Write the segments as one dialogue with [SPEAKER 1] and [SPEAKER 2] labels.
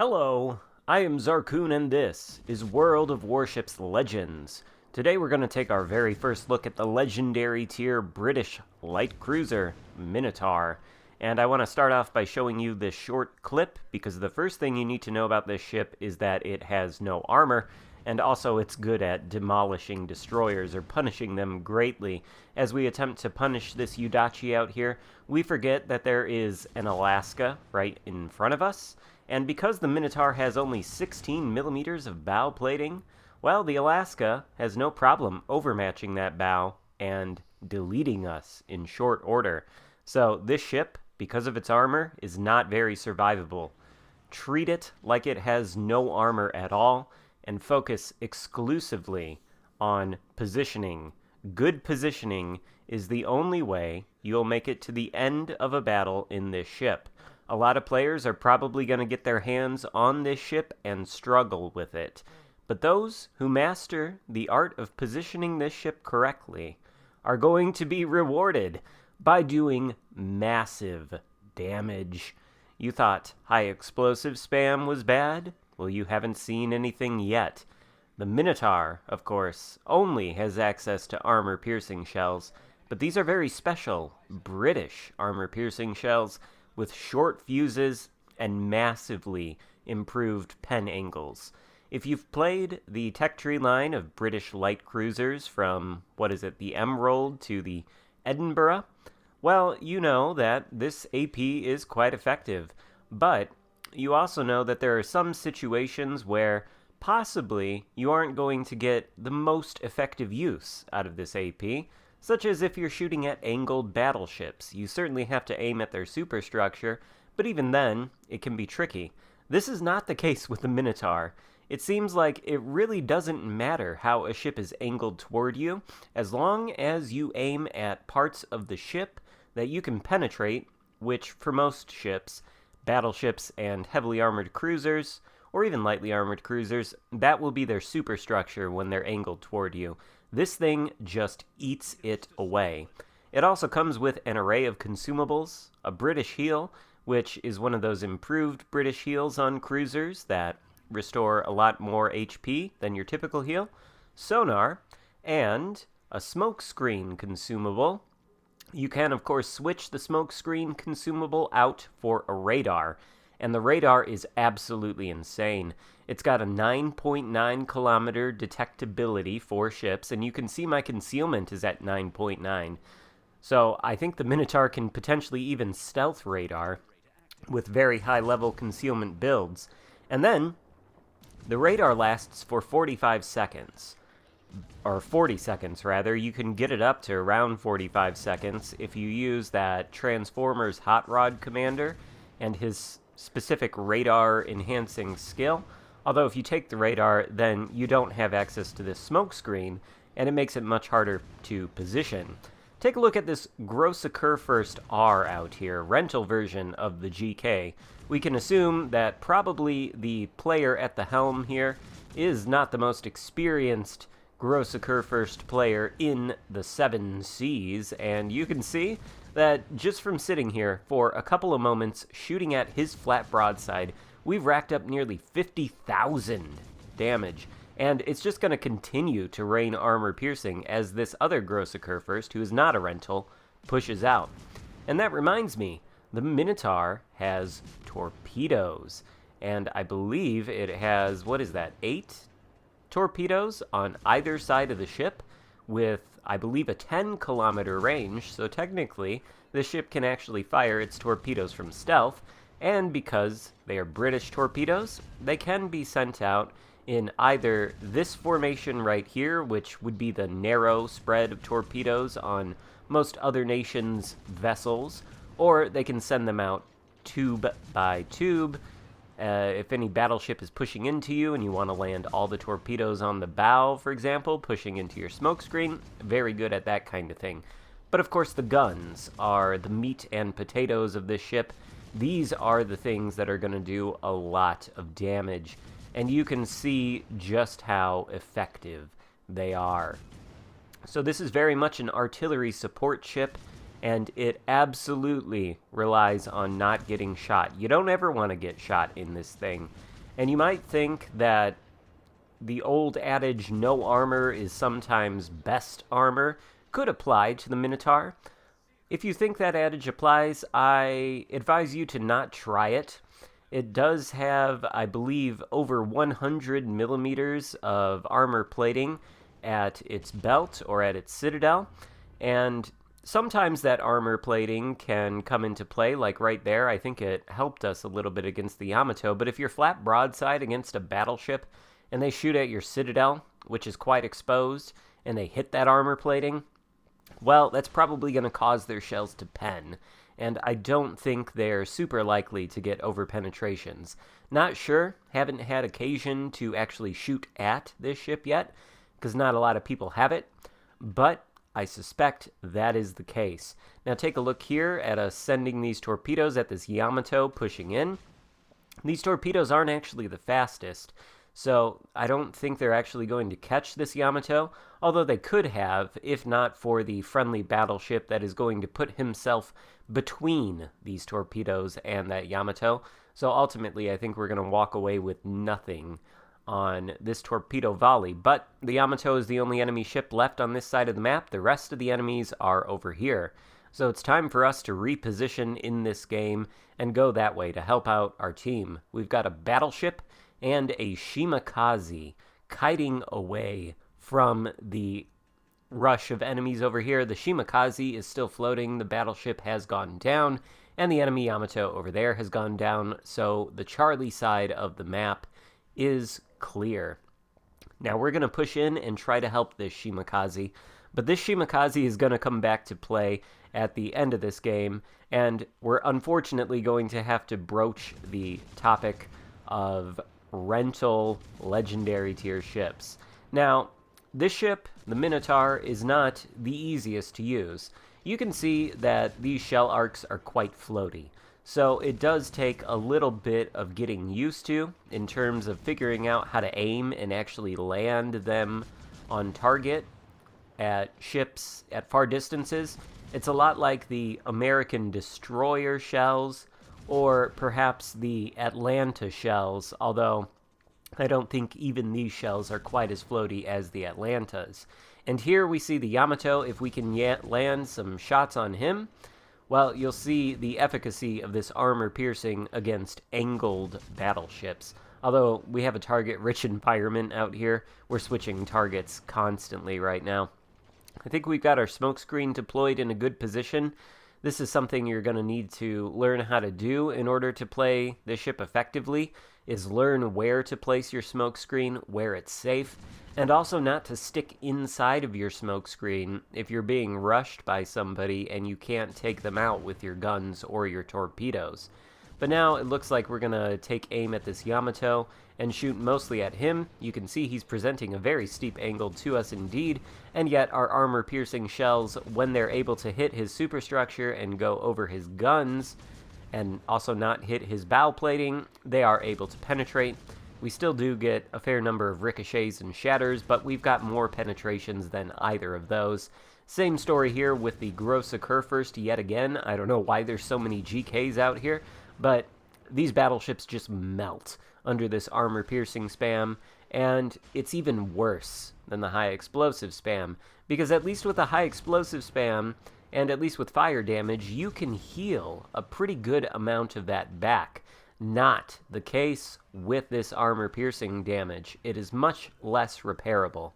[SPEAKER 1] Hello, I am Xarkun and this is World of Warships Legends. Today we're going to take our very first look at the legendary tier British light cruiser, Minotaur. And I want to start off by showing you this short clip because the first thing you need to know about this ship is that it has no armor, and also it's good at demolishing destroyers or punishing them greatly. As we attempt to punish this Yudachi out here, we forget that there is an Alaska right in front of us. And because the Minotaur has only 16 millimeters of bow plating, well, the Alaska has no problem overmatching that bow and deleting us in short order. So this ship, because of its armor, is not very survivable. Treat it like it has no armor at all, and focus exclusively on positioning. Good positioning is the only way you'll make it to the end of a battle in this ship. A lot of players are probably going to get their hands on this ship and struggle with it. But those who master the art of positioning this ship correctly are going to be rewarded by doing massive damage. You thought high explosive spam was bad? Well, you haven't seen anything yet. The Minotaur, of course, only has access to armor-piercing shells, but these are very special British armor-piercing shells with short fuses and massively improved pen angles. If you've played the tech tree line of British light cruisers from, the Emerald to the Edinburgh, well, you know that this AP is quite effective. But you also know that there are some situations where possibly you aren't going to get the most effective use out of this AP, such as if you're shooting at angled battleships. You certainly have to aim at their superstructure, but even then, it can be tricky. This is not the case with the Minotaur. It seems like it really doesn't matter how a ship is angled toward you, as long as you aim at parts of the ship that you can penetrate, which for most ships, battleships and heavily armored cruisers, or even lightly armored cruisers, that will be their superstructure when they're angled toward you. This thing just eats it away. It also comes with an array of consumables, a British heal, which is one of those improved British heals on cruisers that restore a lot more HP than your typical heal, sonar, and a smoke screen consumable. You can, of course, switch the smoke screen consumable out for a radar, and the radar is absolutely insane. It's got a 9.9 kilometer detectability for ships, and you can see my concealment is at 9.9. So I think the Minotaur can potentially even stealth radar with very high level concealment builds. And then the radar lasts for 45 seconds. Or 40 seconds, rather. You can get it up to around 45 seconds if you use that Transformers Hot Rod commander and his specific radar enhancing skill. Although if you take the radar, then you don't have access to this smoke screen, and it makes it much harder to position. Take a look at this Gross Occur First R out here, rental version of the GK. We can assume that probably the player at the helm here is not the most experienced Gross Occur First player in the 7 seas, and you can see that just from sitting here for a couple of moments shooting at his flat broadside, we've racked up nearly 50,000 damage, and it's just going to continue to rain armor piercing as this other Gross Occur First, who is not a rental, pushes out. And that reminds me, the Minotaur has torpedoes, and I believe it has, 8 torpedoes on either side of the ship, with, I believe, a 10-kilometer range, so technically, the ship can actually fire its torpedoes from stealth, and because they are British torpedoes, they can be sent out in either this formation right here, which would be the narrow spread of torpedoes on most other nations' vessels, or they can send them out tube by tube. If any battleship is pushing into you and you want to land all the torpedoes on the bow, for example, pushing into your smokescreen, very good at that kind of thing. But of course the guns are the meat and potatoes of this ship. These are the things that are going to do a lot of damage, and you can see just how effective they are. So this is very much an artillery support ship, and it absolutely relies on not getting shot. You don't ever want to get shot in this thing. And you might think that the old adage, no armor is sometimes best armor, could apply to the Minotaur. If you think that adage applies, I advise you to not try it. It does have, I believe, over 100 millimeters of armor plating at its belt or at its citadel, and sometimes that armor plating can come into play, like right there. I think it helped us a little bit against the Yamato, but if you're flat broadside against a battleship and they shoot at your citadel, which is quite exposed, and they hit that armor plating, well, that's probably going to cause their shells to pen, and I don't think they're super likely to get over penetrations. Not sure, haven't had occasion to actually shoot at this ship yet, because not a lot of people have it, but I suspect that is the case. Now take a look here at us sending these torpedoes at this Yamato pushing in. These torpedoes aren't actually the fastest, so I don't think they're actually going to catch this Yamato, although they could have, if not for the friendly battleship that is going to put himself between these torpedoes and that Yamato. So ultimately, I think we're going to walk away with nothing on this torpedo volley, but the Yamato is the only enemy ship left on this side of the map. The rest of the enemies are over here. So it's time for us to reposition in this game and go that way to help out our team. We've got a battleship and a Shimakaze kiting away from the rush of enemies over here. The Shimakaze is still floating, the battleship has gone down, and the enemy Yamato over there has gone down, so the Charlie side of the map is clear. Now we're going to push in and try to help this Shimakaze, but this Shimakaze is going to come back to play at the end of this game, and we're unfortunately going to have to broach the topic of rental legendary tier ships. Now, this ship, the Minotaur, is not the easiest to use. You can see that these shell arcs are quite floaty, so it does take a little bit of getting used to in terms of figuring out how to aim and actually land them on target at ships at far distances. It's a lot like the American destroyer shells, or perhaps the Atlanta shells, although I don't think even these shells are quite as floaty as the Atlantas. And here we see the Yamato. If we can land some shots on him, well, you'll see the efficacy of this armor piercing against angled battleships. Although we have a target-rich environment out here, we're switching targets constantly right now. I think we've got our smokescreen deployed in a good position. This is something you're going to need to learn how to do in order to play this ship effectively, is learn where to place your smokescreen, where it's safe, and also not to stick inside of your smokescreen if you're being rushed by somebody and you can't take them out with your guns or your torpedoes. But now it looks like we're going to take aim at this Yamato and shoot mostly at him. You can see he's presenting a very steep angle to us indeed, and yet our armor-piercing shells, when they're able to hit his superstructure and go over his guns, and also not hit his bow plating, they are able to penetrate. We still do get a fair number of ricochets and shatters, but we've got more penetrations than either of those. Same story here with the Grosse Kurfürst yet again. I don't know why there's so many GKs out here, but these battleships just melt under this armor-piercing spam, and it's even worse than the high-explosive spam, because at least with the high-explosive spam, and at least with fire damage, you can heal a pretty good amount of that back. Not the case with this armor-piercing damage. It is much less repairable.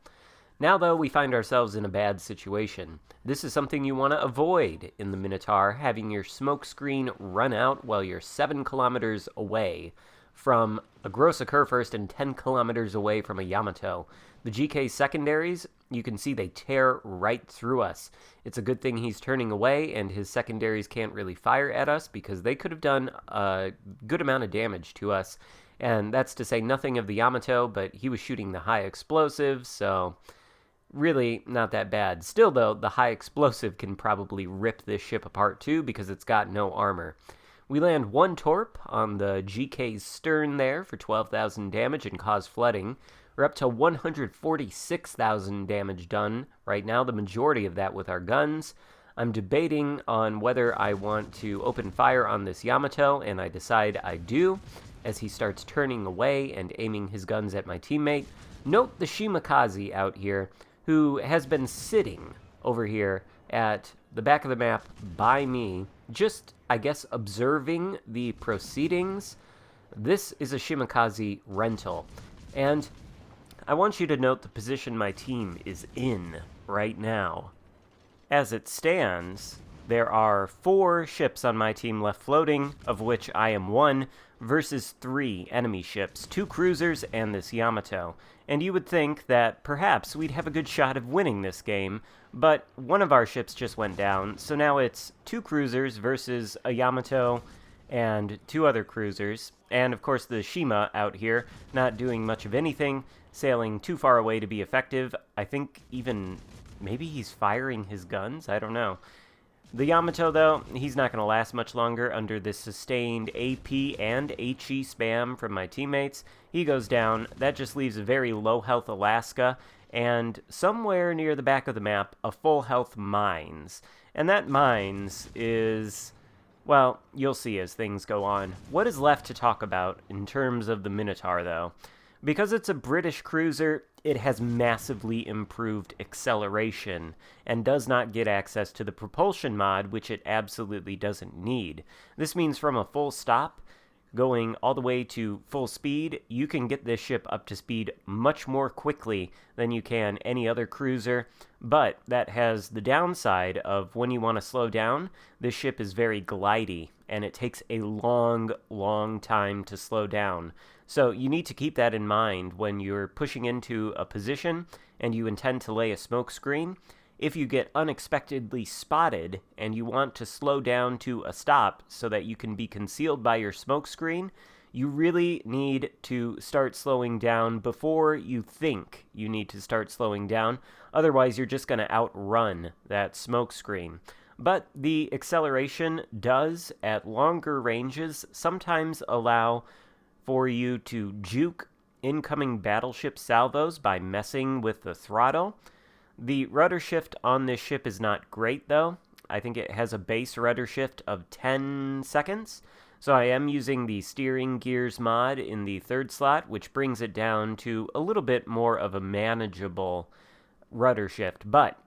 [SPEAKER 1] Now, though, we find ourselves in a bad situation. This is something you want to avoid in the Minotaur, having your smokescreen run out while you're 7 kilometers away from a Grosse Kurfürst and 10 kilometers away from a Yamato. The GK secondaries, you can see they tear right through us. It's a good thing he's turning away and his secondaries can't really fire at us, because they could have done a good amount of damage to us. And that's to say nothing of the Yamato, but he was shooting the high explosive, so really not that bad. Still, though, the high explosive can probably rip this ship apart too, because it's got no armor. We land 1 torp on the GK's stern there for 12,000 damage and cause flooding. We're up to 146,000 damage done right now, the majority of that with our guns. I'm debating on whether I want to open fire on this Yamato, and I decide I do, as he starts turning away and aiming his guns at my teammate. Note the Shimakaze out here, who has been sitting over here at the back of the map by me, just, I guess, observing the proceedings. This is a Shimakaze rental, and I want you to note the position my team is in right now. As it stands, there are 4 ships on my team left floating, of which I am 1, versus 3 enemy ships, 2 cruisers and this Yamato. And you would think that perhaps we'd have a good shot of winning this game, but one of our ships just went down, so now it's 2 cruisers versus a Yamato and 2 other cruisers, and of course the Shima out here, not doing much of anything, sailing too far away to be effective. I think even maybe he's firing his guns? I don't know. The Yamato, though, he's not going to last much longer under this sustained AP and HE spam from my teammates. He goes down. That just leaves a very low-health Alaska, and somewhere near the back of the map, a full-health Mines. And that Mines is, well, you'll see as things go on. What is left to talk about in terms of the Minotaur, though? Because it's a British cruiser, it has massively improved acceleration and does not get access to the propulsion mod, which it absolutely doesn't need. This means from a full stop, going all the way to full speed, you can get this ship up to speed much more quickly than you can any other cruiser, but that has the downside of when you want to slow down, this ship is very glidey, and it takes a long time to slow down. So you need to keep that in mind when you're pushing into a position and you intend to lay a smoke screen. If you get unexpectedly spotted and you want to slow down to a stop so that you can be concealed by your smoke screen, you really need to start slowing down before you think you need to start slowing down. Otherwise, you're just going to outrun that smoke screen. But the acceleration does, at longer ranges, sometimes allow for you to juke incoming battleship salvos by messing with the throttle. The rudder shift on this ship is not great, though. I think it has a base rudder shift of 10 seconds, so I am using the steering gears mod in the 3rd slot, which brings it down to a little bit more of a manageable rudder shift. But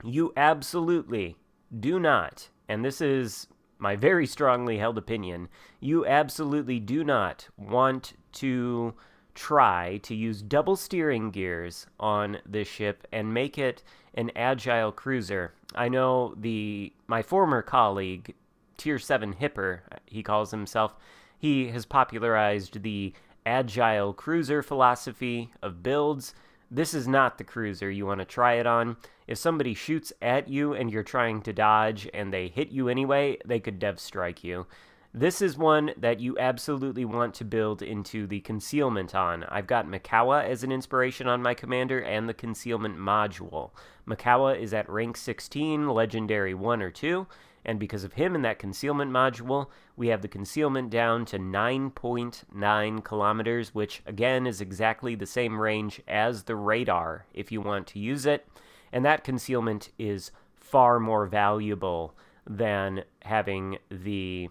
[SPEAKER 1] you absolutely do not, and this is my very strongly held opinion, you absolutely do not want to try to use double steering gears on this ship and make it an agile cruiser. I know my former colleague, Tier 7 Hipper, he calls himself, he has popularized the agile cruiser philosophy of builds. This is not the cruiser you want to try it on. If somebody shoots at you and you're trying to dodge and they hit you anyway, they could dev strike you. This is one that you absolutely want to build into the concealment on. I've got Mikawa as an inspiration on my commander and the concealment module. Mikawa is at rank 16, legendary 1 or 2, and because of him and that concealment module, we have the concealment down to 9.9 kilometers, which again is exactly the same range as the radar if you want to use it. And that concealment is far more valuable than having the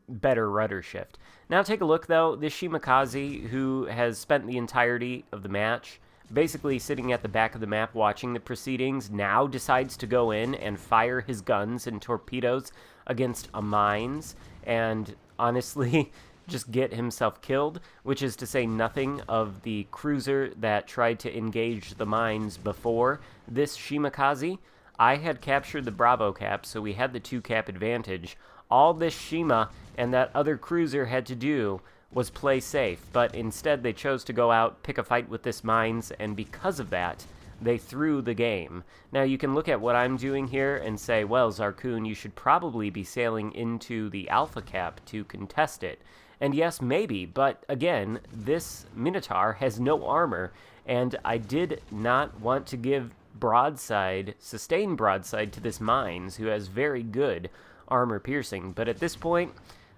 [SPEAKER 1] better rudder shift. Now take a look, though. This Shimakaze, who has spent the entirety of the match basically sitting at the back of the map watching the proceedings, now decides to go in and fire his guns and torpedoes against a Mines and honestly just get himself killed, which is to say nothing of the cruiser that tried to engage the Mines before this Shimakaze. I had captured the Bravo cap, so we had the 2-cap advantage. All this Shima and that other cruiser had to do was play safe, but instead they chose to go out, pick a fight with this Mines, and because of that, they threw the game. Now you can look at what I'm doing here and say, well, Xarkun, you should probably be sailing into the Alpha Cap to contest it. And yes, maybe, but again, this Minotaur has no armor, and I did not want to give broadside, sustained broadside to this Mines, who has very good armor piercing. But at this point,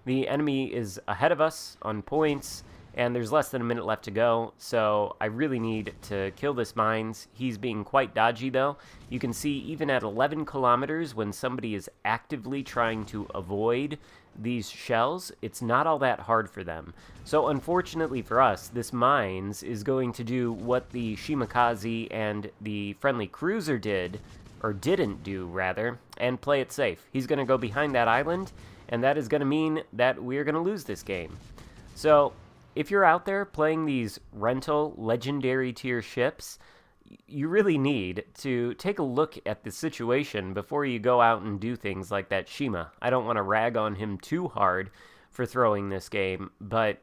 [SPEAKER 1] the enemy is ahead of us on points, and there's less than a minute left to go, so I really need to kill this mines. He's being quite dodgy, though. You can see even at 11 kilometers, when somebody is actively trying to avoid these shells, it's not all that hard for them. So unfortunately for us, this mines is going to do what the Shimakaze and the friendly cruiser did, or didn't do, rather, and play it safe. He's going to go behind that island, and that is going to mean that we're going to lose this game. So if you're out there playing these rental legendary tier ships, you really need to take a look at the situation before you go out and do things like that Shima. I don't want to rag on him too hard for throwing this game, but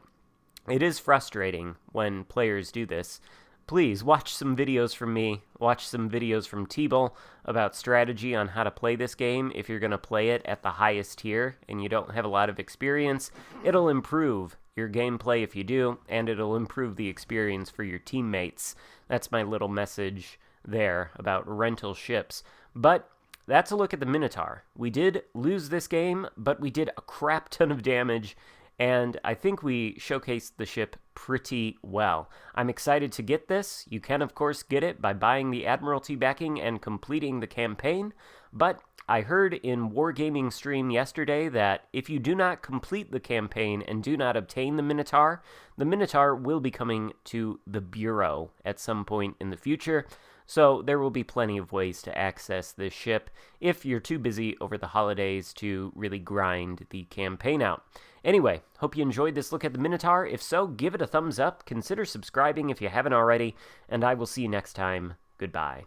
[SPEAKER 1] it is frustrating when players do this. Please watch some videos from me, watch some videos from T-Bull about strategy on how to play this game. If you're going to play it at the highest tier and you don't have a lot of experience, it'll improve your gameplay if you do, and it'll improve the experience for your teammates. That's my little message there about rental ships. But that's a look at the Minotaur. We did lose this game, but we did a crap ton of damage, and I think we showcased the ship pretty well. I'm excited to get this. You can, of course, get it by buying the Admiralty backing and completing the campaign, but I heard in Wargaming stream yesterday that if you do not complete the campaign and do not obtain the Minotaur will be coming to the Bureau at some point in the future. So there will be plenty of ways to access this ship if you're too busy over the holidays to really grind the campaign out. Anyway, hope you enjoyed this look at the Minotaur. If so, give it a thumbs up, consider subscribing if you haven't already, and I will see you next time. Goodbye.